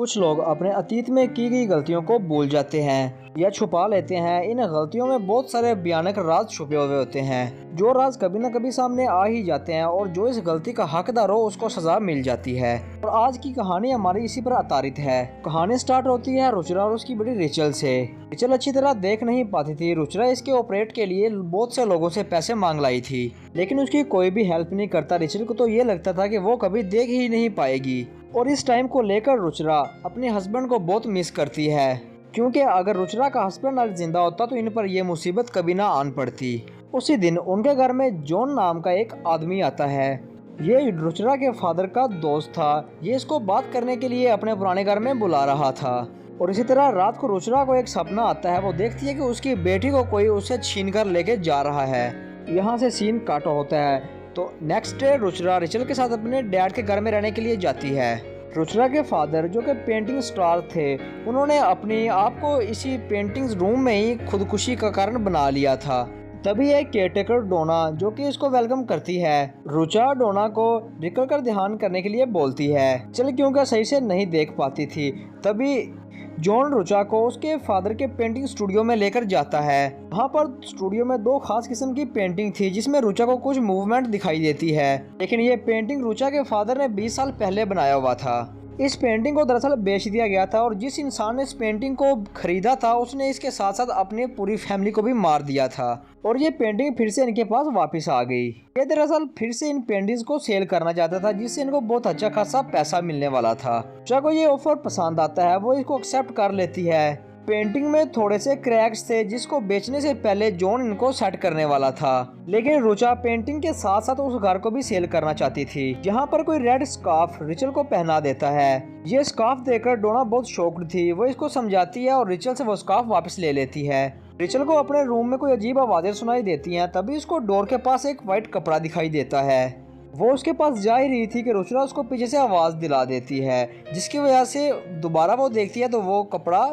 कुछ लोग अपने अतीत में की गई गलतियों को भूल जाते हैं या छुपा लेते हैं। इन गलतियों में बहुत सारे भयानक राज छुपे हुए होते हैं, जो राज कभी न कभी सामने आ ही जाते हैं और जो इस गलती का हकदार हो उसको सजा मिल जाती है। और आज की कहानी हमारी इसी पर आधारित है। कहानी स्टार्ट होती है रुचिरा और उसकी बड़ी रिचल से। रिचल अच्छी तरह देख नहीं पाती थी। रुचिरा इसके ऑपरेट के लिए बहुत से लोगों से पैसे मांग लाई थी, लेकिन उसकी कोई भी हेल्प नहीं करता। रिचल को तो ये लगता था कि वो कभी देख ही नहीं पाएगी। और इस टाइम को लेकर रुचिरा अपने हस्बैंड को बहुत मिस करती है, क्योंकि अगर रुचिरा का हस्बैंड आज जिंदा होता तो इन पर यह मुसीबत कभी ना आन पड़ती। उसी दिन उनके घर में जॉन नाम का एक आदमी आता है। ये रुचिरा के फादर का दोस्त था। ये इसको बात करने के लिए अपने पुराने घर में बुला रहा था। और इसी तरह रात को रुचिरा को एक सपना आता है। वो देखती है कि उसकी बेटी को कोई उसे छीन कर लेके जा रहा है। यहाँ से सीन काटा होता है। तो नेक्स्ट डे रुचिरा रिचल के साथ अपने डैड के घर में रहने के लिए जाती है। रुचिरा के फादर जो कि पेंटिंग स्टार थे, उन्होंने अपनी आप को इसी पेंटिंग रूम में ही खुदकुशी का कारण बना लिया था। तभी एक केयरटेकर डोना जो कि इसको वेलकम करती है। रुचिरा डोना को निकल कर ध्यान करने के लिए बोलती है, चल क्योंकि सही से नहीं देख पाती थी। तभी जॉन रुचिरा को उसके फादर के पेंटिंग स्टूडियो में लेकर जाता है। वहाँ पर स्टूडियो में दो खास किस्म की पेंटिंग थी, जिसमें रुचिरा को कुछ मूवमेंट दिखाई देती है। लेकिन ये पेंटिंग रुचिरा के फादर ने 20 साल पहले बनाया हुआ था। इस पेंटिंग को दरअसल बेच दिया गया था और जिस इंसान ने इस पेंटिंग को खरीदा था उसने इसके साथ साथ अपनी पूरी फैमिली को भी मार दिया था। और ये पेंटिंग फिर से इनके पास वापस आ गई। ये दरअसल फिर से इन पेंटिंग्स को सेल करना चाहता था, जिससे इनको बहुत अच्छा खासा पैसा मिलने वाला था। रुचिरा को ये ऑफर पसंद आता है, वो इसको एक्सेप्ट कर लेती है। पेंटिंग में थोड़े से क्रैक्स थे, जिसको बेचने से पहले जॉन इनको सेट करने वाला था। लेकिन रुचिरा पेंटिंग के साथ साथ उस घर को भी सेल करना चाहती थी। जहाँ पर कोई रेड स्कार्फ रिचल को पहना देता है। ये स्कार्फ देखकर डोना बहुत शॉक्ड थी। वो इसको समझाती है और रिचल से वो स्कार्फ वापस ले लेती है। रिचल को अपने रूम में कोई अजीब आवाजें सुनाई देती हैं। तभी उसको डोर के पास एक व्हाइट कपड़ा दिखाई देता है। वो उसके पास जा ही रही थी कि रुचिरा उसको पीछे से आवाज दिला देती है, जिसकी वजह से दोबारा वो देखती है तो वो कपड़ा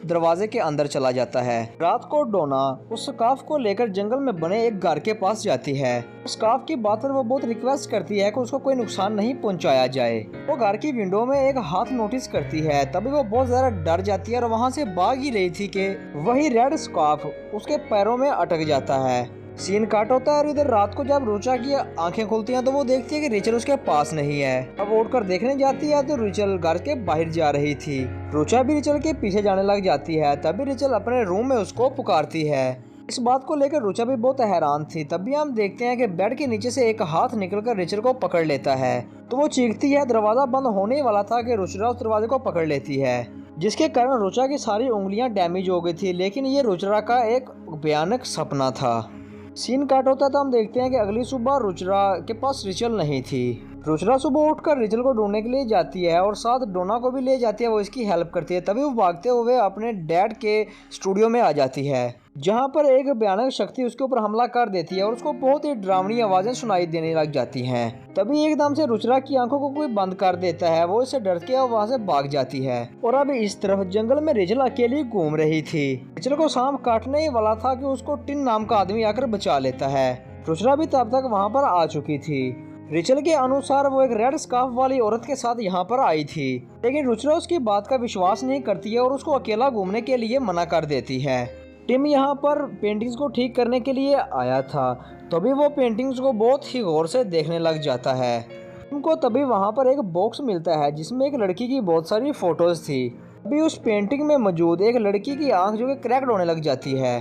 दरवाजे के अंदर चला जाता है। रात को डोना उस स्कार्फ को लेकर जंगल में बने एक घर के पास जाती है। स्कार्फ की बात पर वो बहुत रिक्वेस्ट करती है कि उसको कोई नुकसान नहीं पहुंचाया जाए। वो घर की विंडो में एक हाथ नोटिस करती है। तभी वो बहुत ज्यादा डर जाती है और वहाँ से भाग ही रही थी कि वही रेड स्कार्फ उसके पैरों में अटक जाता है। सीन काट होता है और इधर रात को जब रुचिरा की आंखें खुलती हैं तो वो देखती है कि रिचल उसके पास नहीं है। अब उठकर देखने जाती है तो रिचल घर के बाहर जा रही थी। रुचिरा भी रिचल के पीछे जाने लग जाती है। तभी रिचल अपने रूम में उसको पुकारती है। इस बात को लेकर रुचिरा भी बहुत हैरान थी। तभी हम देखते हैं कि बेड के नीचे से एक हाथ निकलकर रिचल को पकड़ लेता है। तो वो चीखती है। दरवाजा बंद होने वाला था कि रुचिरा उस दरवाजे को पकड़ लेती है, जिसके कारण रुचिरा की सारी उंगलियां डैमेज हो गई थी। लेकिन ये रुचिरा का एक भयानक सपना था। सीन काट होता तो हम देखते हैं कि अगली सुबह रुचिरा के पास रिचल नहीं थी। रुचिरा सुबह उठकर रिचल को ढूंढने के लिए जाती है और साथ डोना को भी ले जाती है। वो इसकी हेल्प करती है। तभी वो भागते हुए अपने डैड के स्टूडियो में आ जाती है, जहां पर एक भयानक शक्ति उसके ऊपर हमला कर देती है और उसको बहुत ही डरावनी आवाजें सुनाई देने लग जाती हैं। तभी एकदम से रुचिरा की आंखों को कोई बंद कर देता है। वो इससे डर के वहां से भाग जाती है। और अब इस तरफ जंगल में रिचल अकेली घूम रही थी। रिचल को सांप काटने ही वाला था कि उसको टिन नाम का आदमी आकर बचा लेता है। रुचिरा भी तब तक वहाँ पर आ चुकी थी। रिचल के अनुसार वो एक रेड स्कार्फ वाली औरत के साथ यहाँ पर आई थी, लेकिन रुचिरा उसकी बात का विश्वास नहीं करती है और उसको अकेला घूमने के लिए मना कर देती है। टिम यहाँ पर पेंटिंग्स को ठीक करने के लिए आया था। तभी वो पेंटिंग्स को बहुत ही गौर से देखने लग जाता है। टिम को तभी वहाँ पर एक बॉक्स मिलता है, जिसमें एक लड़की की बहुत सारी फोटोज थी। तभी उस पेंटिंग में मौजूद एक लड़की की आंख जो कि क्रैक्ड होने लग जाती है।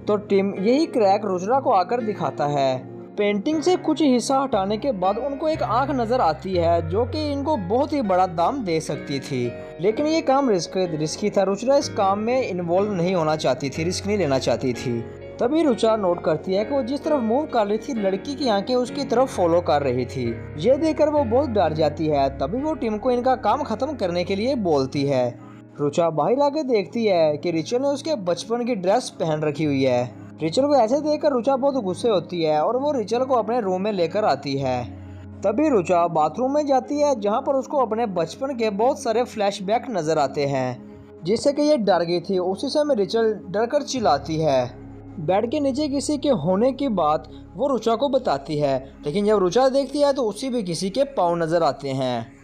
तो टिम यही क्रैक रुचिरा को आकर दिखाता है। पेंटिंग से कुछ हिस्सा हटाने के बाद उनको एक आंख नजर आती है, जो कि इनको बहुत ही बड़ा दाम दे सकती थी। लेकिन ये काम रिस्की था। रुचिरा इस काम में इन्वॉल्व नहीं होना चाहती थी, रिस्क नहीं लेना चाहती थी। तभी रुचिरा नोट करती है कि वो जिस तरफ मूव कर रही थी, लड़की की आंखें उसकी तरफ फॉलो कर रही थी। ये देखकर वो बहुत डर जाती है। तभी वो टिम को इनका काम खत्म करने के लिए बोलती है। रुचिरा बाहर आके देखती है कि रिचल ने उसके बचपन की ड्रेस पहन रखी हुई है। रिचल को ऐसे देखकर रुचिरा बहुत गुस्से होती है और वो रिचल को अपने रूम में लेकर आती है। तभी रुचिरा बाथरूम में जाती है, जहां पर उसको अपने बचपन के बहुत सारे फ्लैशबैक नजर आते हैं, जिससे कि ये डर गई थी। उसी समय रिचल डरकर चिल्लाती है। बेड के नीचे किसी के होने की बात वो रुचिरा को बताती है, लेकिन जब रुचिरा देखती है तो उसी भी किसी के पाँव नजर आते हैं।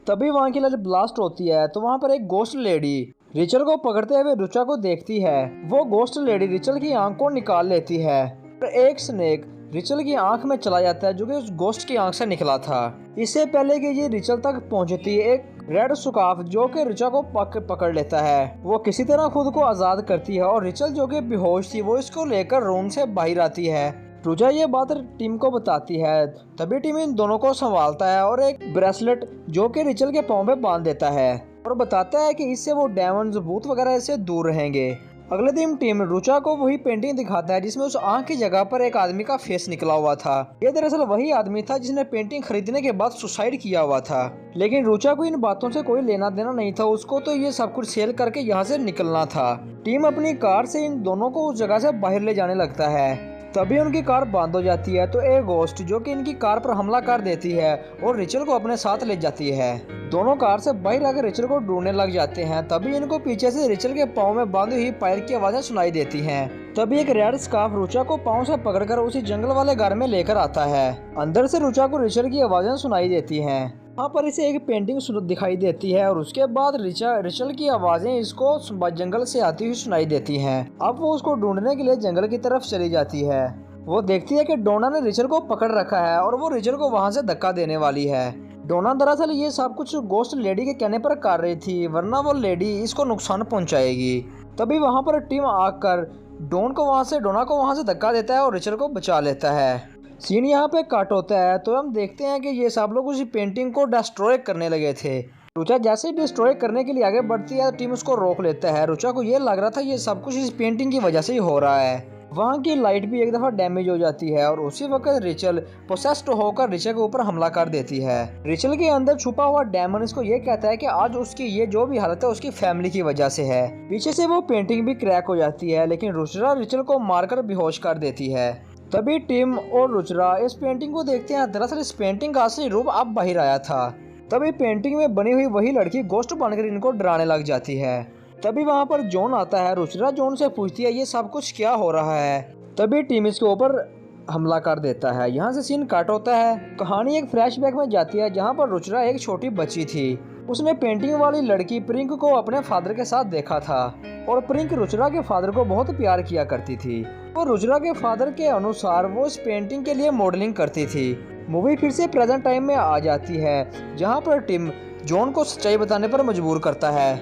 तभी वहाँ की लाइट ब्लास्ट होती है तो वहाँ पर एक गोस्ट लेडी रिचल को पकड़ते हुए रुचा को देखती है। वो गोस्ट लेडी रिचल की आंख को निकाल लेती है और एक स्नेक रिचल की आंख में चला जाता है जो कि उस गोस्ट की आंख से निकला था। इससे पहले कि ये रिचल तक पहुंचती, एक रेड सुकाफ जो कि रिचा को पकड़ लेता है। वो किसी तरह खुद को आजाद करती है और रिचल जो कि बेहोश थी वो इसको लेकर रूम से बाहर आती है। रुचा ये बात टीम को बताती है। तभी टीम इन दोनों को संभालता है और एक ब्रेसलेट जो कि रिचल के पाँव पे बांध देता है और बताता है कि इससे वो डेमन्स भूत वगैरह से दूर रहेंगे। अगले दिन टीम रुचा को वही पेंटिंग दिखाता है जिसमें उस आंख की जगह पर एक आदमी का फेस निकला हुआ था। ये दरअसल वही आदमी था जिसने पेंटिंग खरीदने के बाद सुसाइड किया हुआ था। लेकिन रुचा को इन बातों से कोई लेना देना नहीं था, उसको तो ये सब कुछ सेल करके यहाँ से निकलना था। टीम अपनी कार से इन दोनों को उस जगह से बाहर ले जाने लगता है। तभी उनकी कार बंद हो जाती है तो एक गोस्ट जो कि इनकी कार पर हमला कर देती है और रिचल को अपने साथ ले जाती है। दोनों कार से बाहर आकर रिचल को ढूंढने लग जाते हैं। तभी इनको पीछे से रिचल के पाँव में बांधी हुई पैर की आवाजें सुनाई देती हैं। तभी एक रेड स्कार्फ रुचा को पाँव से पकड़कर उसी जंगल वाले घर में लेकर आता है। अंदर से रुचा को रिचल की आवाजें सुनाई देती हैं। वहाँ पर इसे एक पेंटिंग दिखाई देती है और उसके बाद रिचल की आवाजें इसको जंगल से आती हुई सुनाई देती हैं। अब वो उसको ढूंढने के लिए जंगल की तरफ चली जाती है। वो देखती है कि डोना ने रिचल को पकड़ रखा है और वो रिचल को वहाँ से धक्का देने वाली है। डोना दरअसल ये सब कुछ गोस्ट लेडी के कहने पर कर रही थी, वरना वो लेडी इसको नुकसान पहुँचाएगी। तभी वहाँ पर टीम आकर डोना को वहाँ से धक्का देता है और रिचल को बचा लेता है। सीन यहाँ पे कट होता है तो हम देखते हैं कि ये सब लोग उसी पेंटिंग को डिस्ट्रॉय करने लगे थे। रुचा जैसे ही डिस्ट्रॉय करने के लिए आगे बढ़ती है टीम उसको रोक लेता है। रुचा को ये लग रहा था ये सब कुछ इस पेंटिंग की वजह से ही हो रहा है। वहाँ की लाइट भी एक दफ़ा डैमेज हो जाती है और उसी वक्त रिचल पोसेस्ड होकर रिचल के ऊपर हमला कर देती है। रिचल के अंदर छुपा हुआ डेमन इसको ये कहता है कि आज उसकी ये जो भी हालत है उसकी फैमिली की वजह से है। पीछे से वो पेंटिंग भी क्रैक हो जाती है लेकिन रुचरा रिचल को मारकर बेहोश कर देती है। तभी टिम और रुचरा इस पेंटिंग को देखते हैं। दरअसल इस पेंटिंग का असली रूप अब बाहर आया था। तभी पेंटिंग में बनी हुई वही लड़की गोस्ट बनकर इनको डराने लग जाती है। तभी वहाँ पर जॉन आता है। रुचरा जॉन से पूछती है ये सब कुछ क्या हो रहा है। तभी टीम इसके ऊपर हमला कर देता है। यहाँ से सीन कट होता है। कहानी एक फ्लैशबैक में जाती है जहाँ पर रुचरा एक छोटी बच्ची थी। उसने पेंटिंग वाली लड़की प्रिंक को अपने फादर के साथ देखा था और प्रिंक रुचरा के फादर को बहुत प्यार किया करती थी। और रुचरा के फादर के अनुसार वो इस पेंटिंग के लिए मॉडलिंग करती थी। मूवी फिर से प्रेजेंट टाइम में आ जाती है जहाँ पर टिम जॉन को सच्चाई बताने पर मजबूर करता है।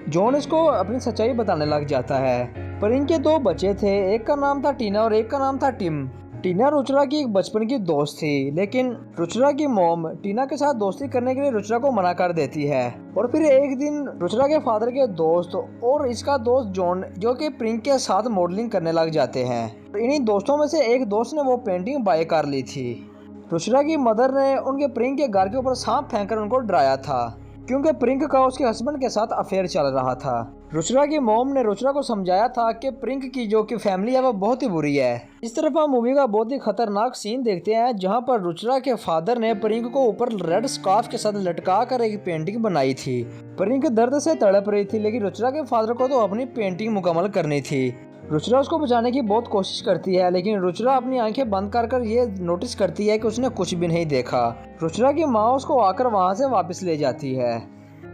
जॉन इसको अपनी सच्चाई बताने लग जाता है। पर इनके दो बच्चे थे, एक का नाम था टीना और एक का नाम था टिम। टीना रुचरा की एक बचपन की दोस्त थी लेकिन रुचरा की मॉम टीना के साथ दोस्ती करने के लिए रुचरा को मना कर देती है। और फिर एक दिन रुचरा के फादर के दोस्त और इसका दोस्त जॉन जो कि प्रिंक के साथ मॉडलिंग करने लग जाते हैं। इन्हीं दोस्तों में से एक दोस्त ने वो पेंटिंग बाय कर ली थी। रुचरा की मदर ने उनके प्रिंक के घर के ऊपर सांप फेंककर उनको डराया था क्योंकि प्रिंक का उसके हस्बैंड के साथ अफेयर चल रहा था। रुचरा की मॉम ने रुचरा को समझाया था कि प्रिंक की जो कि फैमिली है वो बहुत ही बुरी है। इस तरफ हम मूवी का बहुत ही खतरनाक सीन देखते हैं जहां पर रुचरा के फादर ने प्रिंक को ऊपर रेड स्कार्फ के साथ लटका कर एक पेंटिंग बनाई थी। प्रिंक दर्द से तड़प रही थी लेकिन रुचरा के फादर को तो अपनी पेंटिंग मुकम्मल करनी थी। रुचरा उसको बचाने की बहुत कोशिश करती है लेकिन रुचरा अपनी आंखें बंद कर ये नोटिस करती है कि उसने कुछ भी नहीं देखा। रुचरा की माँ उसको आकर वहाँ से वापस ले जाती है।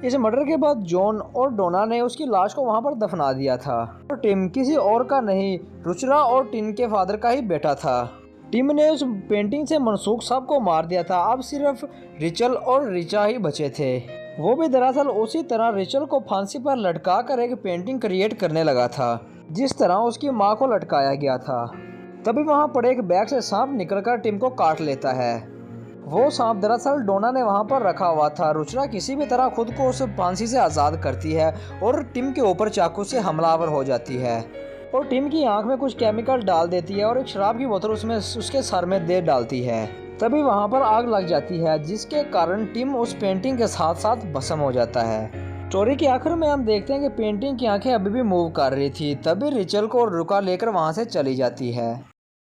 इस मर्डर के बाद जॉन और डोना ने उसकी लाश को वहाँ पर दफना दिया था। और टिम किसी और का नहीं, रुचरा और टिन के फादर का ही बेटा था। टिम ने उस पेंटिंग से मनसूख सबको मार दिया था। अब सिर्फ रिचल और रिचा ही बचे थे। वो भी दरअसल उसी तरह रिचल को फांसी पर लटका कर एक पेंटिंग क्रिएट करने लगा था जिस तरह उसकी माँ को लटकाया गया था। तभी वहाँ पड़े एक बैग से सांप निकलकर टिम को काट लेता है। वो सांप दरअसल डोना ने वहाँ पर रखा हुआ था। रुचरा किसी भी तरह खुद को उस फांसी से आज़ाद करती है और टिम के ऊपर चाकू से हमलावर हो जाती है और टिम की आंख में कुछ केमिकल डाल देती है और एक शराब की बोतल उसके सर में दे डालती है। तभी वहाँ पर आग लग जाती है जिसके कारण टिम उस पेंटिंग के साथ साथ भस्म हो जाता है। स्टोरी के आखिर में हम देखते हैं कि पेंटिंग की आंखें अभी भी मूव कर रही थी। तभी रिचल को रुका लेकर वहाँ से चली जाती है।